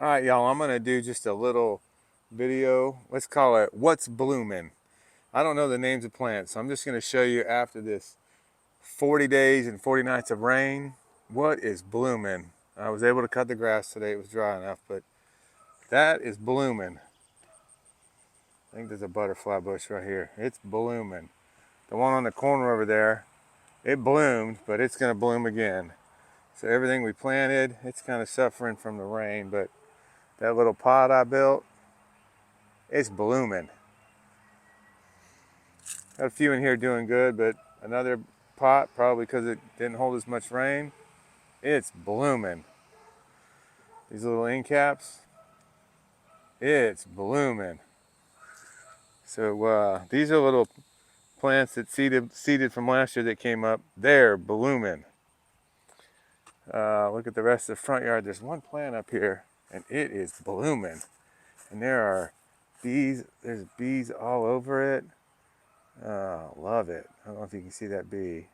All right, y'all, I'm gonna do just a little video. Let's call it What's Blooming. I don't know the names of plants, so I'm just gonna show you after this 40 days and 40 nights of rain, what is blooming. I was able to cut the grass today, it was dry enough, but that is blooming. I think there's a butterfly bush right here. It's blooming. The one on the corner over there, it bloomed, but it's gonna bloom again. So everything we planted, it's kind of suffering from the rain, but that little pot I built, it's blooming. Got a few in here doing good, but another pot, probably because it didn't hold as much rain, it's blooming. These little end caps, it's blooming. So these are little plants that seeded from last year that came up. They're blooming. Look at the rest of the front yard. There's one plant up here, and it is blooming. And there are bees. There's bees all over it. Love it. I don't know if you can see that bee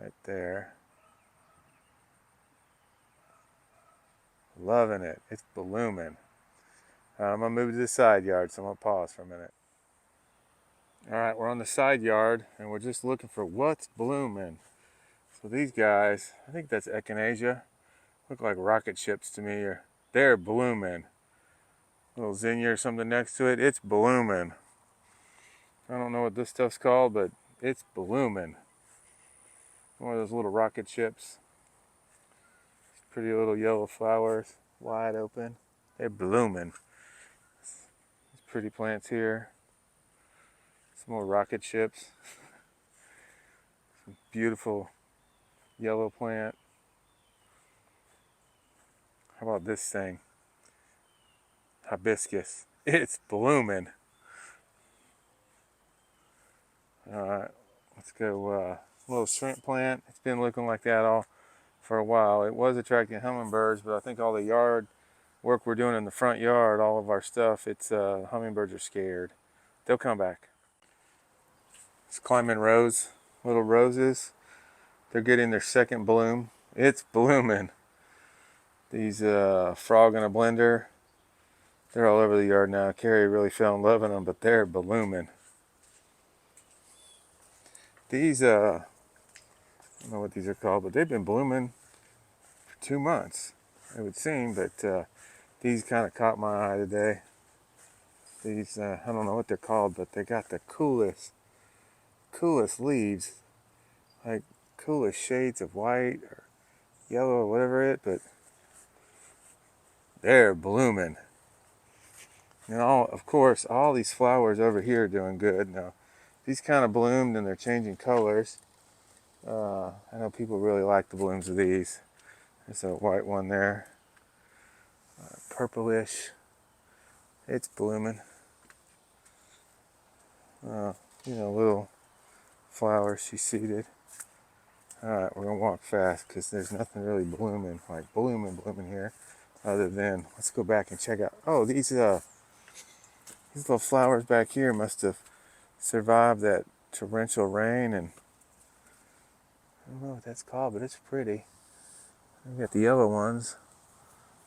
right there. Loving it. It's blooming. I'm gonna move to the side yard, so I'm gonna pause for a minute. All right, we're on the side yard, and we're just looking for what's blooming. So these guys, I think that's echinacea, look like rocket ships to me. Or they're blooming. Little zinnia or something next to it. It's blooming. I don't know what this stuff's called, but it's blooming. One of those little rocket ships. Pretty little yellow flowers, wide open. They're blooming. These pretty plants here. Some more rocket ships. Some beautiful yellow plant. How about this thing? Hibiscus. It's blooming. All right, let's go. Little shrimp plant. It's been looking like that all for a while. It was attracting hummingbirds, but I think all the yard work we're doing in the front yard, all of our stuff, it's hummingbirds are scared. They'll come back. It's climbing rose, little roses. They're getting their second bloom. It's blooming. These frog in a blender, they're all over the yard now. Carrie really fell in love with them, but they're blooming. These, I don't know what these are called, but they've been blooming for 2 months, it would seem, but these kind of caught my eye today. These, I don't know what they're called, but they got the coolest leaves, like coolest shades of white or yellow or whatever it, but they're blooming. And all, of course, all these flowers over here are doing good. Now, these kind of bloomed and they're changing colors. I know people really like the blooms of these. There's a white one there, purplish. It's blooming. Little flowers she seeded. All right, we're gonna walk fast because there's nothing really blooming, like blooming here, other than let's go back and check out. Oh, these little flowers back here must have survived that torrential rain, and I don't know what that's called, but it's pretty. We got the yellow ones.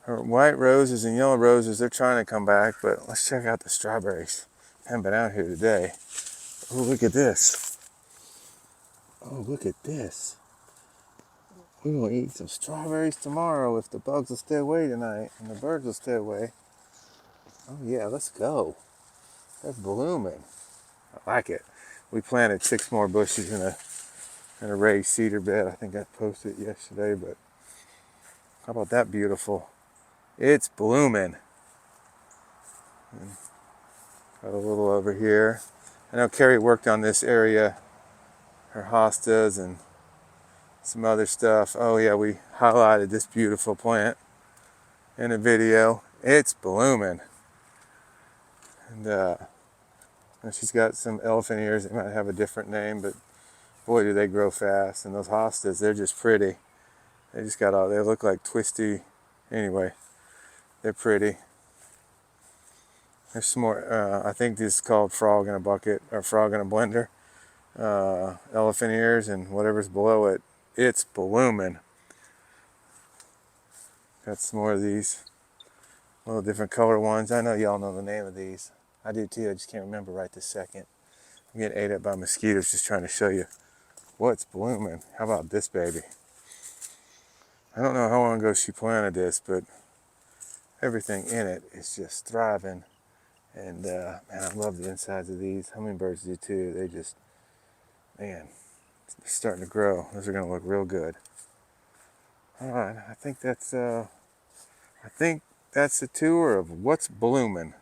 Her white roses and yellow roses, they're trying to come back, but let's check out the strawberries. I haven't been out here today. Oh, look at this. Oh, look at this. We're going to eat some strawberries tomorrow if the bugs will stay away tonight and the birds will stay away. Oh, yeah, let's go. They're blooming. I like it. We planted 6 more bushes in a raised cedar bed. I think I posted it yesterday, but how about that beautiful? It's blooming. Got a little over here. I know Carrie worked on this area, her hostas and some other stuff. Oh yeah, we highlighted this beautiful plant in a video. It's blooming. And she's got some elephant ears. They might have a different name, but boy, do they grow fast. And those hostas, they're just pretty. They look like twisty. Anyway, they're pretty. There's some more, I think this is called frog in a bucket, or frog in a blender. Elephant ears and whatever's below it. It's blooming. Got some more of these Little different color ones. I know y'all know the name of these. I do too. I just can't remember right this second. I'm getting ate up by mosquitoes just trying to show you what's blooming. How about this baby? I don't know how long ago she planted this, but everything in it is just thriving. And man, I love the insides of these. Hummingbirds do too. They just, man, they're starting to grow. Those are gonna look real good. All right, I think that's a tour of what's blooming.